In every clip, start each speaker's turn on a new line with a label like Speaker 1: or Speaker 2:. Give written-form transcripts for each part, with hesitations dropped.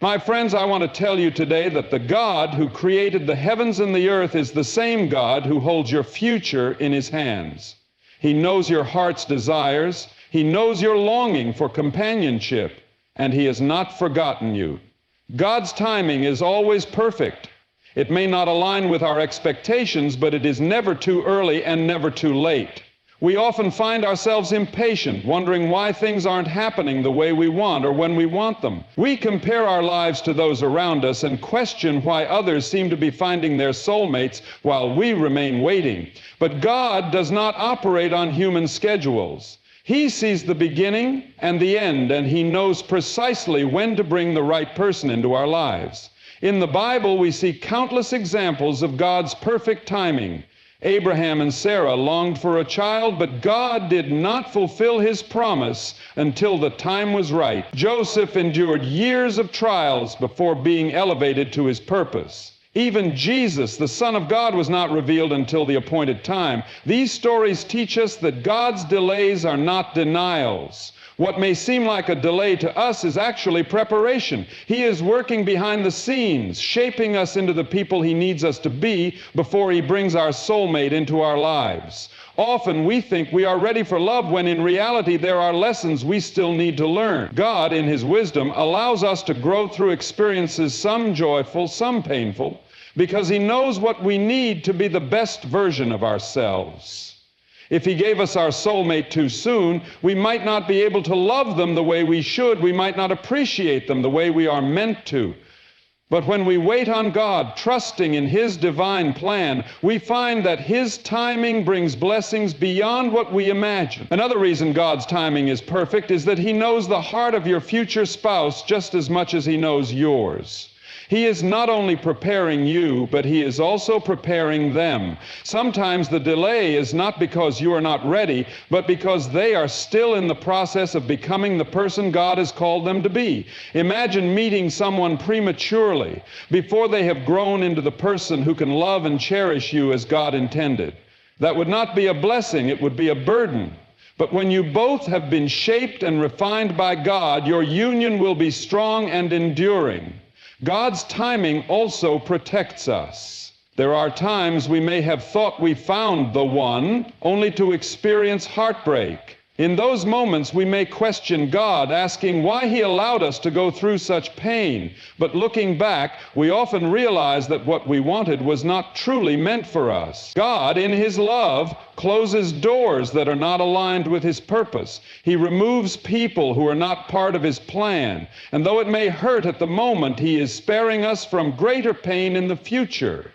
Speaker 1: My friends, I want to tell you today that the God who created the heavens and the earth is the same God who holds your future in his hands. He knows your heart's desires. He knows your longing for companionship, and he has not forgotten you. God's timing is always perfect. It may not align with our expectations, but it is never too early and never too late. We often find ourselves impatient, wondering why things aren't happening the way we want or when we want them. We compare our lives to those around us and question why others seem to be finding their soulmates while we remain waiting. But God does not operate on human schedules. He sees the beginning and the end, and he knows precisely when to bring the right person into our lives. In the Bible, we see countless examples of God's perfect timing. Abraham and Sarah longed for a child, but God did not fulfill his promise until the time was right. Joseph endured years of trials before being elevated to his purpose. Even Jesus, the Son of God, was not revealed until the appointed time. These stories teach us that God's delays are not denials. What may seem like a delay to us is actually preparation. He is working behind the scenes, shaping us into the people he needs us to be before he brings our soulmate into our lives. Often we think we are ready for love when in reality there are lessons we still need to learn. God, in his wisdom, allows us to grow through experiences, some joyful, some painful, because he knows what we need to be the best version of ourselves. If he gave us our soulmate too soon, we might not be able to love them the way we should. We might not appreciate them the way we are meant to. But when we wait on God, trusting in his divine plan, we find that his timing brings blessings beyond what we imagine. Another reason God's timing is perfect is that he knows the heart of your future spouse just as much as he knows yours. He is not only preparing you, but he is also preparing them. Sometimes the delay is not because you are not ready, but because they are still in the process of becoming the person God has called them to be. Imagine meeting someone prematurely before they have grown into the person who can love and cherish you as God intended. That would not be a blessing, it would be a burden. But when you both have been shaped and refined by God, your union will be strong and enduring. God's timing also protects us. There are times we may have thought we found the one, only to experience heartbreak. In those moments, we may question God, asking why he allowed us to go through such pain. But looking back, we often realize that what we wanted was not truly meant for us. God, in his love, closes doors that are not aligned with his purpose. He removes people who are not part of his plan. And though it may hurt at the moment, he is sparing us from greater pain in the future.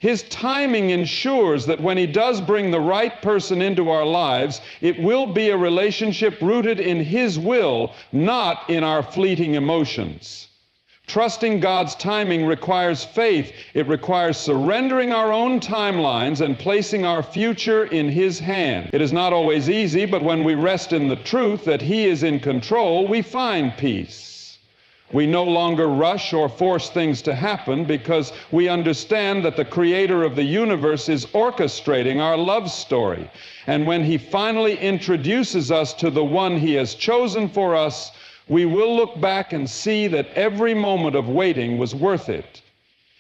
Speaker 1: His timing ensures that when he does bring the right person into our lives, it will be a relationship rooted in his will, not in our fleeting emotions. Trusting God's timing requires faith. It requires surrendering our own timelines and placing our future in his hand. It is not always easy, but when we rest in the truth that he is in control, we find peace. We no longer rush or force things to happen because we understand that the creator of the universe is orchestrating our love story. And when he finally introduces us to the one he has chosen for us, we will look back and see that every moment of waiting was worth it.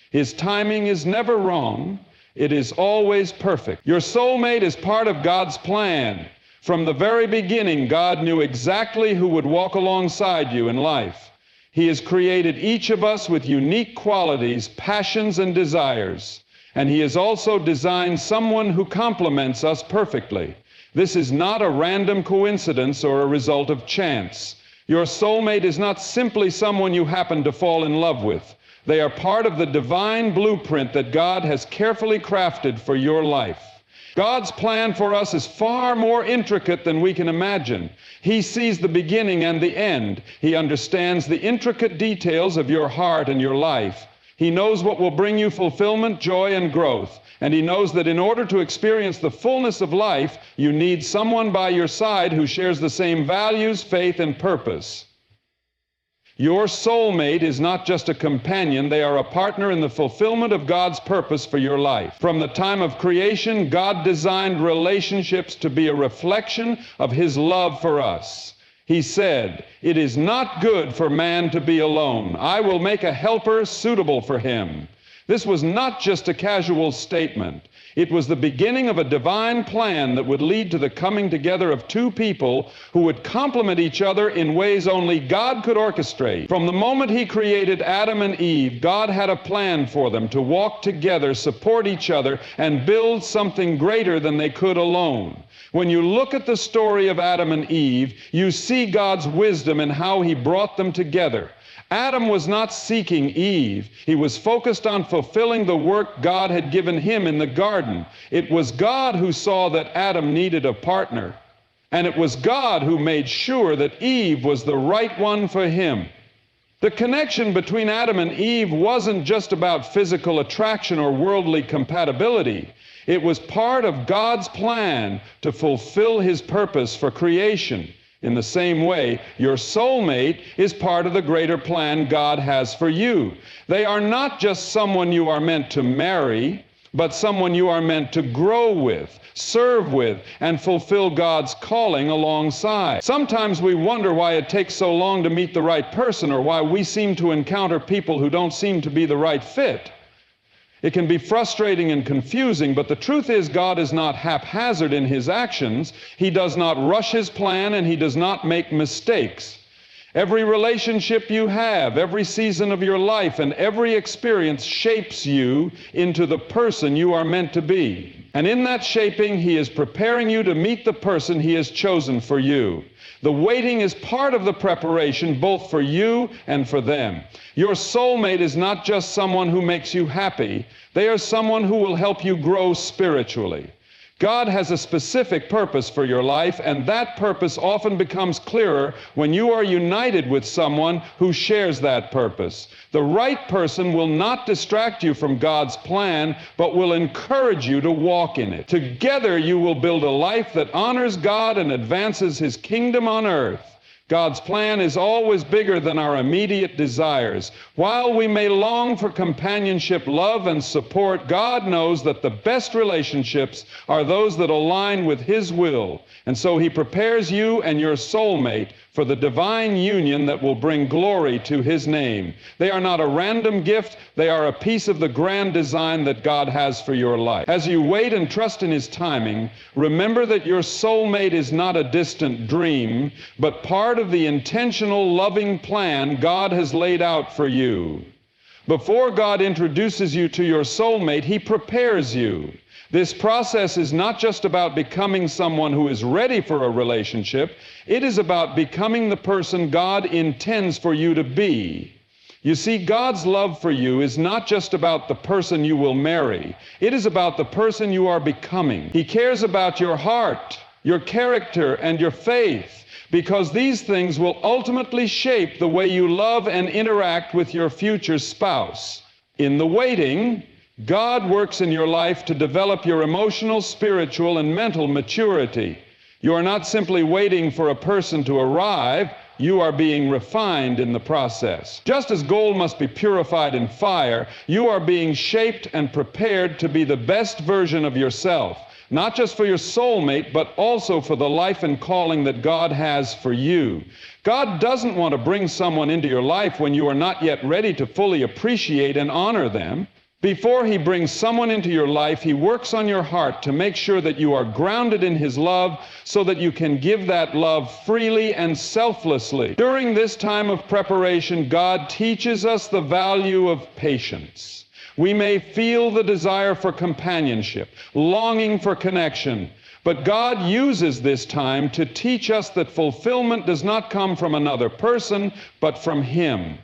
Speaker 1: His timing is never wrong. It is always perfect. Your soulmate is part of God's plan. From the very beginning, God knew exactly who would walk alongside you in life. He has created each of us with unique qualities, passions, and desires. And he has also designed someone who complements us perfectly. This is not a random coincidence or a result of chance. Your soulmate is not simply someone you happen to fall in love with. They are part of the divine blueprint that God has carefully crafted for your life. God's plan for us is far more intricate than we can imagine. He sees the beginning and the end. He understands the intricate details of your heart and your life. He knows what will bring you fulfillment, joy, and growth. And he knows that in order to experience the fullness of life, you need someone by your side who shares the same values, faith, and purpose. Your soulmate is not just a companion, they are a partner in the fulfillment of God's purpose for your life. From the time of creation, God designed relationships to be a reflection of his love for us. He said, "It is not good for man to be alone. I will make a helper suitable for him." This was not just a casual statement. It was the beginning of a divine plan that would lead to the coming together of two people who would complement each other in ways only God could orchestrate. From the moment He created Adam and Eve, God had a plan for them to walk together, support each other, and build something greater than they could alone. When you look at the story of Adam and Eve, you see God's wisdom in how He brought them together. Adam was not seeking Eve. He was focused on fulfilling the work God had given him in the garden. It was God who saw that Adam needed a partner, and it was God who made sure that Eve was the right one for him. The connection between Adam and Eve wasn't just about physical attraction or worldly compatibility. It was part of God's plan to fulfill His purpose for creation. In the same way, your soulmate is part of the greater plan God has for you. They are not just someone you are meant to marry, but someone you are meant to grow with, serve with, and fulfill God's calling alongside. Sometimes we wonder why it takes so long to meet the right person, or why we seem to encounter people who don't seem to be the right fit. It can be frustrating and confusing, but the truth is God is not haphazard in His actions. He does not rush His plan, and He does not make mistakes. Every relationship you have, every season of your life, and every experience shapes you into the person you are meant to be. And in that shaping, He is preparing you to meet the person He has chosen for you. The waiting is part of the preparation, both for you and for them. Your soulmate is not just someone who makes you happy. They are someone who will help you grow spiritually. God has a specific purpose for your life, and that purpose often becomes clearer when you are united with someone who shares that purpose. The right person will not distract you from God's plan, but will encourage you to walk in it. Together you will build a life that honors God and advances His kingdom on earth. God's plan is always bigger than our immediate desires. While we may long for companionship, love, and support, God knows that the best relationships are those that align with His will. And so He prepares you and your soulmate for the divine union that will bring glory to His name. They are not a random gift. They are a piece of the grand design that God has for your life. As you wait and trust in His timing, remember that your soulmate is not a distant dream, but part of the intentional, loving plan God has laid out for you. Before God introduces you to your soulmate, He prepares you. This process is not just about becoming someone who is ready for a relationship. It is about becoming the person God intends for you to be. You see, God's love for you is not just about the person you will marry. It is about the person you are becoming. He cares about your heart, your character, and your faith, because these things will ultimately shape the way you love and interact with your future spouse. In the waiting, God works in your life to develop your emotional, spiritual, and mental maturity. You are not simply waiting for a person to arrive. You are being refined in the process. Just as gold must be purified in fire, you are being shaped and prepared to be the best version of yourself, not just for your soulmate, but also for the life and calling that God has for you. God doesn't want to bring someone into your life when you are not yet ready to fully appreciate and honor them. Before He brings someone into your life, He works on your heart to make sure that you are grounded in His love so that you can give that love freely and selflessly. During this time of preparation, God teaches us the value of patience. We may feel the desire for companionship, longing for connection, but God uses this time to teach us that fulfillment does not come from another person, but from Him.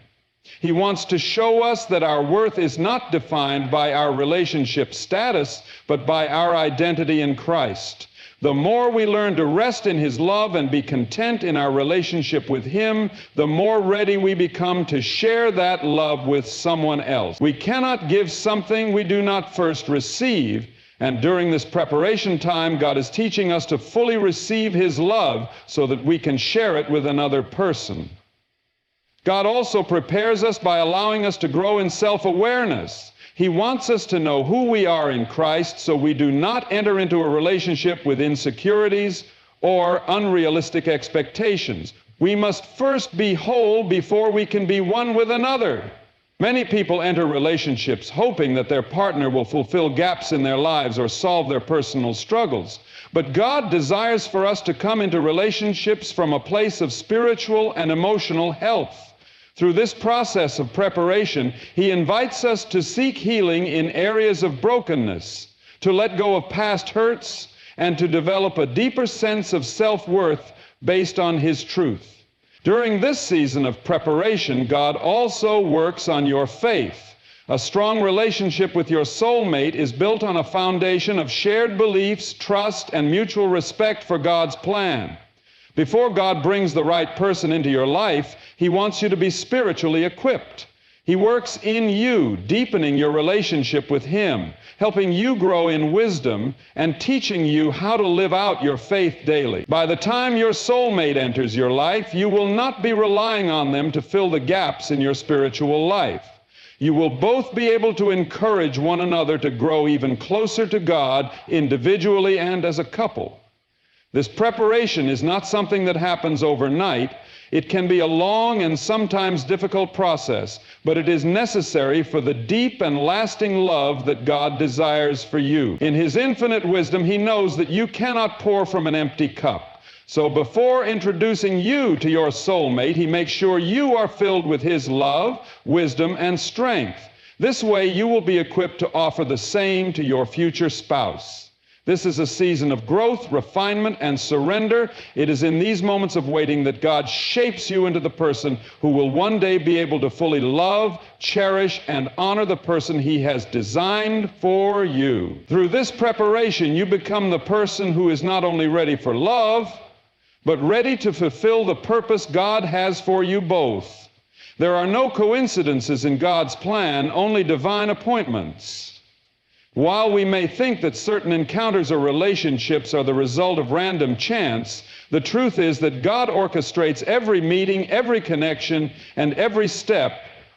Speaker 1: He wants to show us that our worth is not defined by our relationship status, but by our identity in Christ. The more we learn to rest in His love and be content in our relationship with Him, the more ready we become to share that love with someone else. We cannot give something we do not first receive, and during this preparation time, God is teaching us to fully receive His love so that we can share it with another person. God also prepares us by allowing us to grow in self-awareness. He wants us to know who we are in Christ so we do not enter into a relationship with insecurities or unrealistic expectations. We must first be whole before we can be one with another. Many people enter relationships hoping that their partner will fulfill gaps in their lives or solve their personal struggles. But God desires for us to come into relationships from a place of spiritual and emotional health. Through this process of preparation, He invites us to seek healing in areas of brokenness, to let go of past hurts, and to develop a deeper sense of self-worth based on His truth. During this season of preparation, God also works on your faith. A strong relationship with your soulmate is built on a foundation of shared beliefs, trust, and mutual respect for God's plan. Before God brings the right person into your life, He wants you to be spiritually equipped. He works in you, deepening your relationship with Him, helping you grow in wisdom, and teaching you how to live out your faith daily. By the time your soulmate enters your life, you will not be relying on them to fill the gaps in your spiritual life. You will both be able to encourage one another to grow even closer to God individually and as a couple. This preparation is not something that happens overnight. It can be a long and sometimes difficult process, but it is necessary for the deep and lasting love that God desires for you. In His infinite wisdom, He knows that you cannot pour from an empty cup. So before introducing you to your soulmate, He makes sure you are filled with His love, wisdom, and strength. This way, you will be equipped to offer the same to your future spouse. This is a season of growth, refinement, and surrender. It is in these moments of waiting that God shapes you into the person who will one day be able to fully love, cherish, and honor the person He has designed for you. Through this preparation, you become the person who is not only ready for love, but ready to fulfill the purpose God has for you both. There are no coincidences in God's plan, only divine appointments. While we may think that certain encounters or relationships are the result of random chance, the truth is that God orchestrates every meeting, every connection, and every step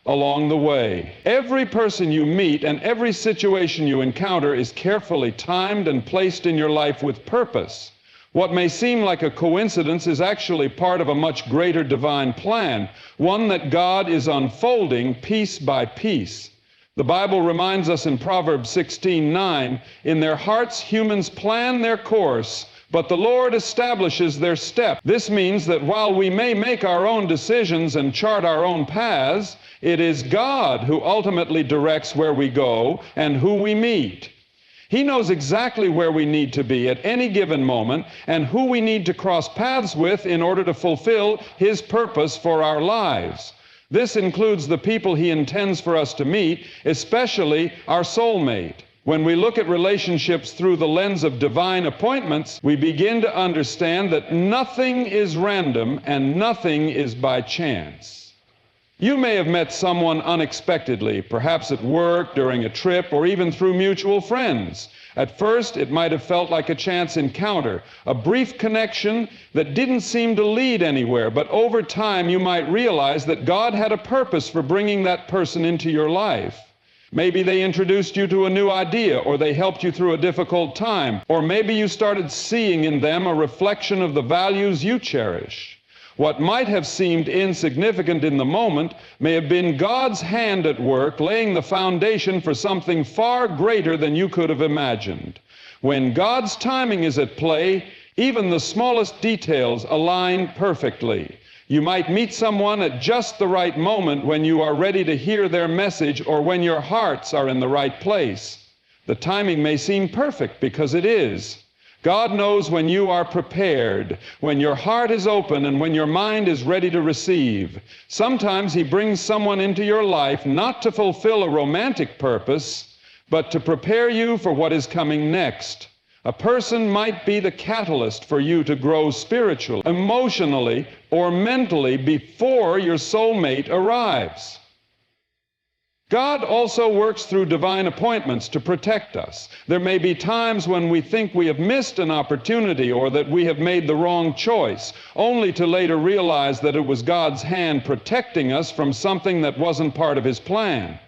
Speaker 1: along the way. Every person you meet and every situation you encounter is carefully timed and placed in your life with purpose. What may seem like a coincidence is actually part of a much greater divine plan, one that God is unfolding piece by piece. The Bible reminds us in Proverbs 16:9, "In their hearts humans plan their course, but the Lord establishes their step." This means that while we may make our own decisions and chart our own paths, it is God who ultimately directs where we go and who we meet. He knows exactly where we need to be at any given moment and who we need to cross paths with in order to fulfill His purpose for our lives. This includes the people He intends for us to meet, especially our soulmate. When we look at relationships through the lens of divine appointments, we begin to understand that nothing is random and nothing is by chance. You may have met someone unexpectedly, perhaps at work, during a trip, or even through mutual friends. At first, it might have felt like a chance encounter, a brief connection that didn't seem to lead anywhere, but over time you might realize that God had a purpose for bringing that person into your life. Maybe they introduced you to a new idea, or they helped you through a difficult time, or maybe you started seeing in them a reflection of the values you cherish. What might have seemed insignificant in the moment may have been God's hand at work, laying the foundation for something far greater than you could have imagined. When God's timing is at play, even the smallest details align perfectly. You might meet someone at just the right moment when you are ready to hear their message or when your hearts are in the right place. The timing may seem perfect because it is. God knows when you are prepared, when your heart is open, and when your mind is ready to receive. Sometimes He brings someone into your life not to fulfill a romantic purpose, but to prepare you for what is coming next. A person might be the catalyst for you to grow spiritually, emotionally, or mentally before your soulmate arrives. God also works through divine appointments to protect us. There may be times when we think we have missed an opportunity or that we have made the wrong choice, only to later realize that it was God's hand protecting us from something that wasn't part of His plan.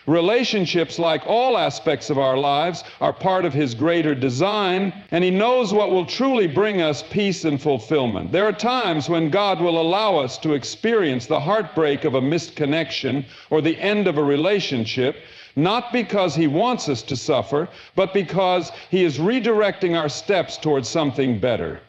Speaker 1: Relationships, like all aspects of our lives, are part of His greater design, and He knows what will truly bring us peace and fulfillment. There are times when God will allow us to experience the heartbreak of a missed connection or the end of a relationship, not because He wants us to suffer, but because He is redirecting our steps towards something better.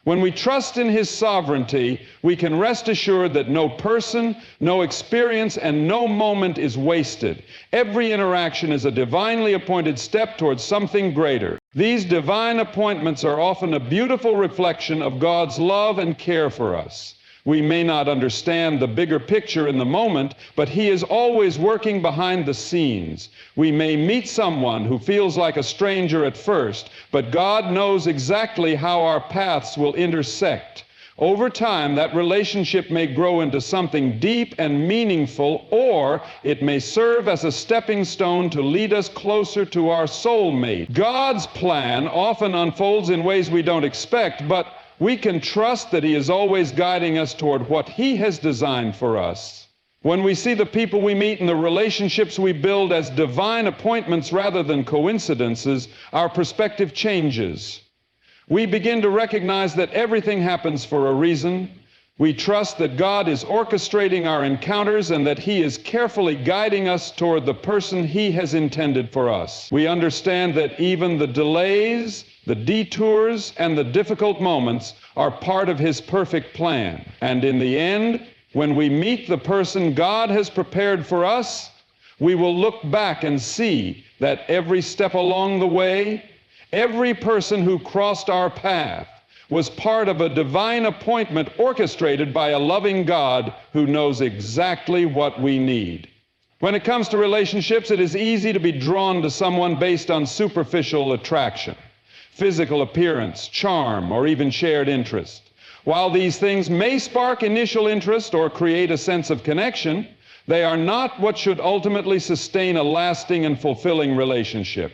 Speaker 1: When we trust in His sovereignty, we can rest assured that no person, no experience, and no moment is wasted. Every interaction is a divinely appointed step towards something greater. These divine appointments are often a beautiful reflection of God's love and care for us. We may not understand the bigger picture in the moment, but He is always working behind the scenes. We may meet someone who feels like a stranger at first, but God knows exactly how our paths will intersect. Over time, that relationship may grow into something deep and meaningful, or it may serve as a stepping stone to lead us closer to our soulmate. God's plan often unfolds in ways we don't expect, but we can trust that He is always guiding us toward what He has designed for us. When we see the people we meet and the relationships we build as divine appointments rather than coincidences, our perspective changes. We begin to recognize that everything happens for a reason. We trust that God is orchestrating our encounters and that He is carefully guiding us toward the person He has intended for us. We understand that even the delays, the detours, and the difficult moments are part of His perfect plan. And in the end, when we meet the person God has prepared for us, we will look back and see that every step along the way, every person who crossed our path, was part of a divine appointment orchestrated by a loving God who knows exactly what we need. When it comes to relationships, it is easy to be drawn to someone based on superficial attraction, physical appearance, charm, or even shared interest. While these things may spark initial interest or create a sense of connection, they are not what should ultimately sustain a lasting and fulfilling relationship.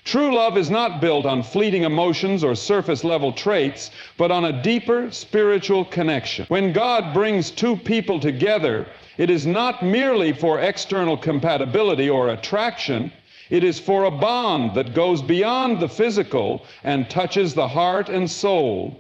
Speaker 1: True love is not built on fleeting emotions or surface-level traits, but on a deeper spiritual connection. When God brings two people together, it is not merely for external compatibility or attraction. It is for a bond that goes beyond the physical and touches the heart and soul.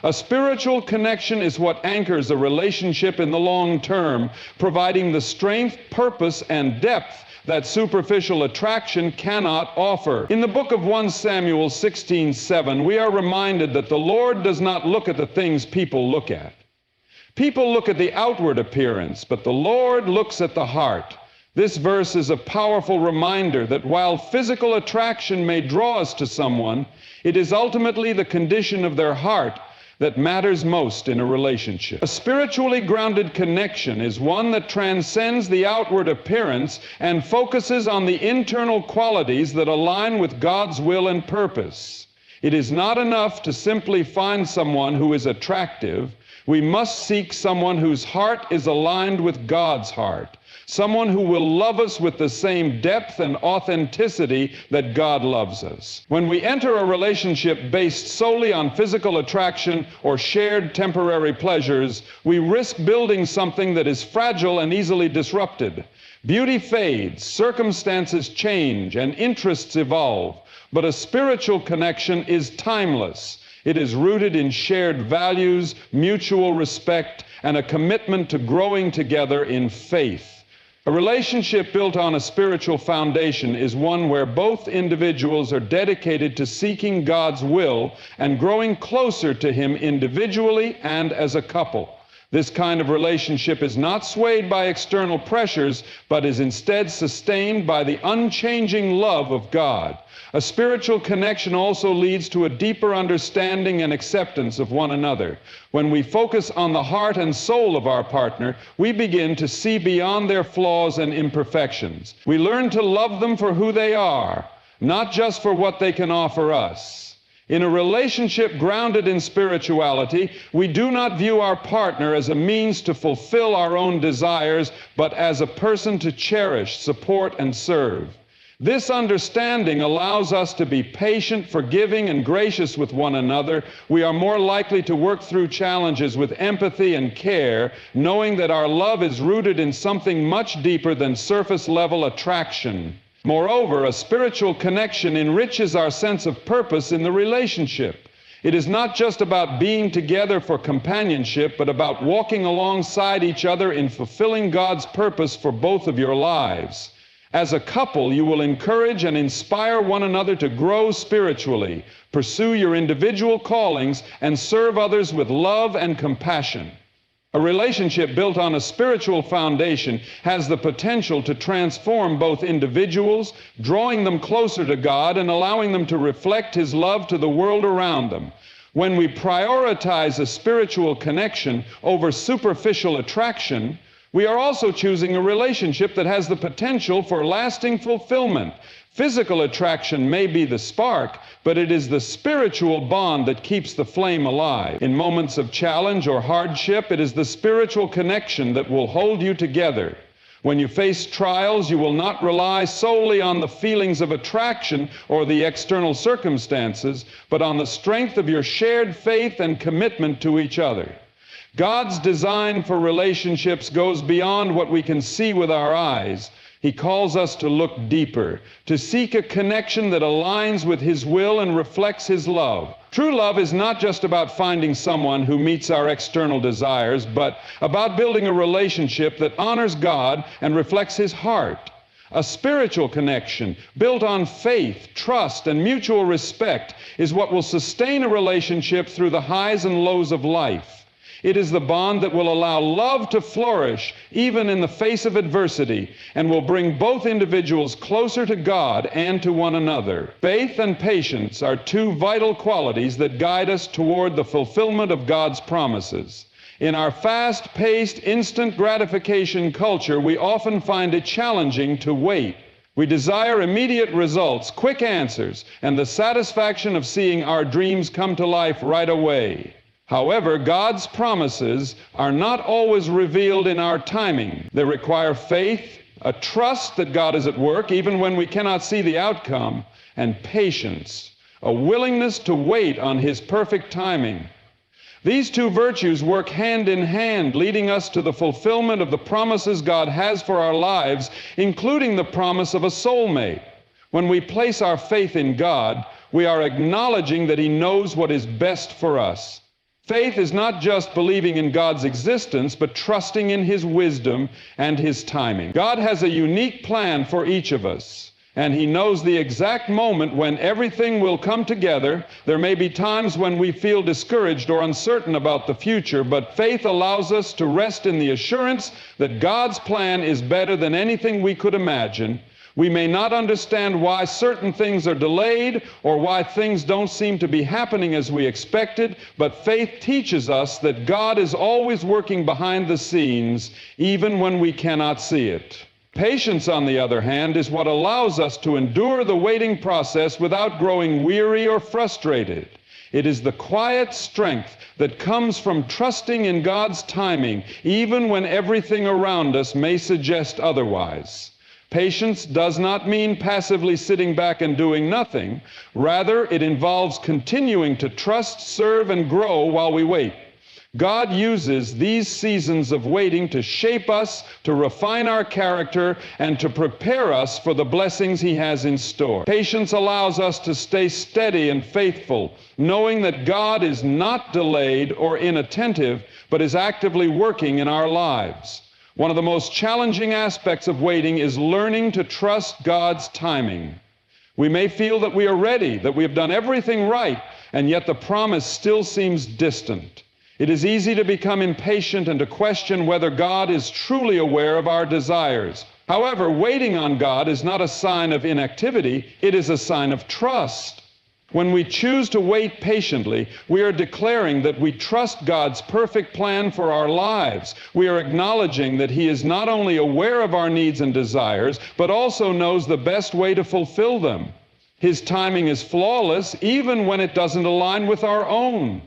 Speaker 1: A spiritual connection is what anchors a relationship in the long term, providing the strength, purpose, and depth that superficial attraction cannot offer. In the book of 1 Samuel 16:7, we are reminded that the Lord does not look at the things people look at. People look at the outward appearance, but the Lord looks at the heart. This verse is a powerful reminder that while physical attraction may draw us to someone, it is ultimately the condition of their heart that matters most in a relationship. A spiritually grounded connection is one that transcends the outward appearance and focuses on the internal qualities that align with God's will and purpose. It is not enough to simply find someone who is attractive. We must seek someone whose heart is aligned with God's heart. Someone who will love us with the same depth and authenticity that God loves us. When we enter a relationship based solely on physical attraction or shared temporary pleasures, we risk building something that is fragile and easily disrupted. Beauty fades, circumstances change, and interests evolve. But a spiritual connection is timeless. It is rooted in shared values, mutual respect, and a commitment to growing together in faith. A relationship built on a spiritual foundation is one where both individuals are dedicated to seeking God's will and growing closer to Him individually and as a couple. This kind of relationship is not swayed by external pressures, but is instead sustained by the unchanging love of God. A spiritual connection also leads to a deeper understanding and acceptance of one another. When we focus on the heart and soul of our partner, we begin to see beyond their flaws and imperfections. We learn to love them for who they are, not just for what they can offer us. In a relationship grounded in spirituality, we do not view our partner as a means to fulfill our own desires, but as a person to cherish, support, and serve. This understanding allows us to be patient, forgiving, and gracious with one another. We are more likely to work through challenges with empathy and care, knowing that our love is rooted in something much deeper than surface-level attraction. Moreover, a spiritual connection enriches our sense of purpose in the relationship. It is not just about being together for companionship, but about walking alongside each other in fulfilling God's purpose for both of your lives. As a couple, you will encourage and inspire one another to grow spiritually, pursue your individual callings, and serve others with love and compassion. A relationship built on a spiritual foundation has the potential to transform both individuals, drawing them closer to God and allowing them to reflect His love to the world around them. When we prioritize a spiritual connection over superficial attraction, we are also choosing a relationship that has the potential for lasting fulfillment. Physical attraction may be the spark, but it is the spiritual bond that keeps the flame alive. In moments of challenge or hardship, it is the spiritual connection that will hold you together. When you face trials, you will not rely solely on the feelings of attraction or the external circumstances, but on the strength of your shared faith and commitment to each other. God's design for relationships goes beyond what we can see with our eyes. He calls us to look deeper, to seek a connection that aligns with His will and reflects His love. True love is not just about finding someone who meets our external desires, but about building a relationship that honors God and reflects His heart. A spiritual connection built on faith, trust, and mutual respect is what will sustain a relationship through the highs and lows of life. It is the bond that will allow love to flourish even in the face of adversity and will bring both individuals closer to God and to one another. Faith and patience are two vital qualities that guide us toward the fulfillment of God's promises. In our fast-paced, instant gratification culture, we often find it challenging to wait. We desire immediate results, quick answers, and the satisfaction of seeing our dreams come to life right away. However, God's promises are not always revealed in our timing. They require faith, a trust that God is at work even when we cannot see the outcome, and patience, a willingness to wait on His perfect timing. These two virtues work hand in hand, leading us to the fulfillment of the promises God has for our lives, including the promise of a soulmate. When we place our faith in God, we are acknowledging that He knows what is best for us. Faith is not just believing in God's existence, but trusting in His wisdom and His timing. God has a unique plan for each of us, and He knows the exact moment when everything will come together. There may be times when we feel discouraged or uncertain about the future, but faith allows us to rest in the assurance that God's plan is better than anything we could imagine. We may not understand why certain things are delayed or why things don't seem to be happening as we expected, but faith teaches us that God is always working behind the scenes, even when we cannot see it. Patience, on the other hand, is what allows us to endure the waiting process without growing weary or frustrated. It is the quiet strength that comes from trusting in God's timing, even when everything around us may suggest otherwise. Patience does not mean passively sitting back and doing nothing. Rather, it involves continuing to trust, serve, and grow while we wait. God uses these seasons of waiting to shape us, to refine our character, and to prepare us for the blessings He has in store. Patience allows us to stay steady and faithful, knowing that God is not delayed or inattentive, but is actively working in our lives. One of the most challenging aspects of waiting is learning to trust God's timing. We may feel that we are ready, that we have done everything right, and yet the promise still seems distant. It is easy to become impatient and to question whether God is truly aware of our desires. However, waiting on God is not a sign of inactivity, it is a sign of trust. When we choose to wait patiently, we are declaring that we trust God's perfect plan for our lives. We are acknowledging that He is not only aware of our needs and desires, but also knows the best way to fulfill them. His timing is flawless, even when it doesn't align with our own.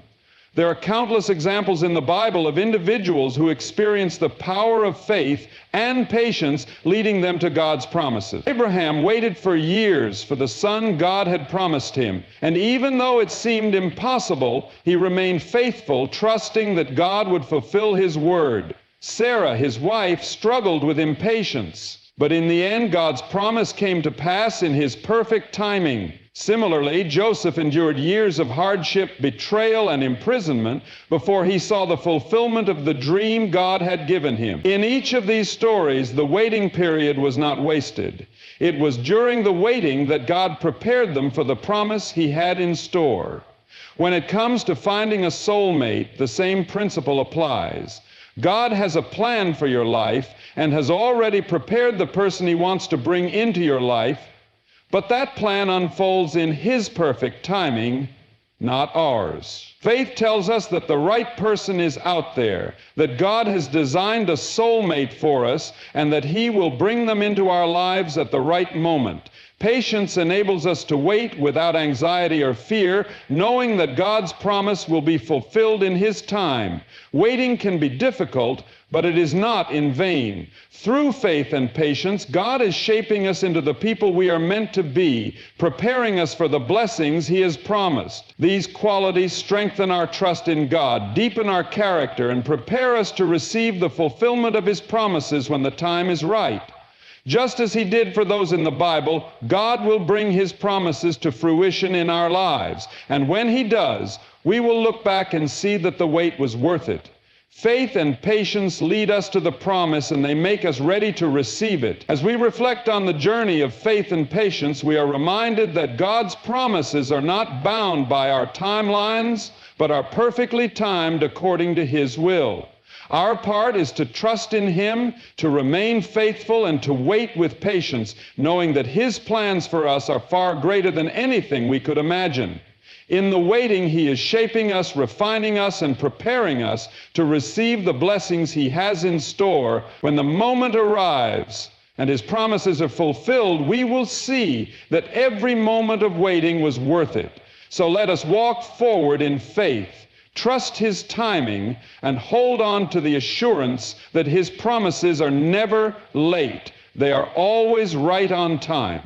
Speaker 1: There are countless examples in the Bible of individuals who experienced the power of faith and patience leading them to God's promises. Abraham waited for years for the son God had promised him, and even though it seemed impossible, he remained faithful, trusting that God would fulfill his word. Sarah, his wife, struggled with impatience, but in the end, God's promise came to pass in his perfect timing. Similarly, Joseph endured years of hardship, betrayal, and imprisonment before he saw the fulfillment of the dream God had given him. In each of these stories, the waiting period was not wasted. It was during the waiting that God prepared them for the promise he had in store. When it comes to finding a soulmate, the same principle applies. God has a plan for your life and has already prepared the person he wants to bring into your life, but that plan unfolds in his perfect timing, not ours. Faith tells us that the right person is out there, that God has designed a soulmate for us, and that he will bring them into our lives at the right moment. Patience enables us to wait without anxiety or fear, knowing that God's promise will be fulfilled in his time. Waiting can be difficult, but it is not in vain. Through faith and patience, God is shaping us into the people we are meant to be, preparing us for the blessings he has promised. These qualities strengthen our trust in God, deepen our character, and prepare us to receive the fulfillment of his promises when the time is right. Just as he did for those in the Bible, God will bring his promises to fruition in our lives. And when he does, we will look back and see that the wait was worth it. Faith and patience lead us to the promise, and they make us ready to receive it. As we reflect on the journey of faith and patience, we are reminded that God's promises are not bound by our timelines, but are perfectly timed according to his will. Our part is to trust in him, to remain faithful, and to wait with patience, knowing that his plans for us are far greater than anything we could imagine. In the waiting, he is shaping us, refining us, and preparing us to receive the blessings he has in store. When the moment arrives and his promises are fulfilled, we will see that every moment of waiting was worth it. So let us walk forward in faith, trust his timing, and hold on to the assurance that his promises are never late. They are always right on time.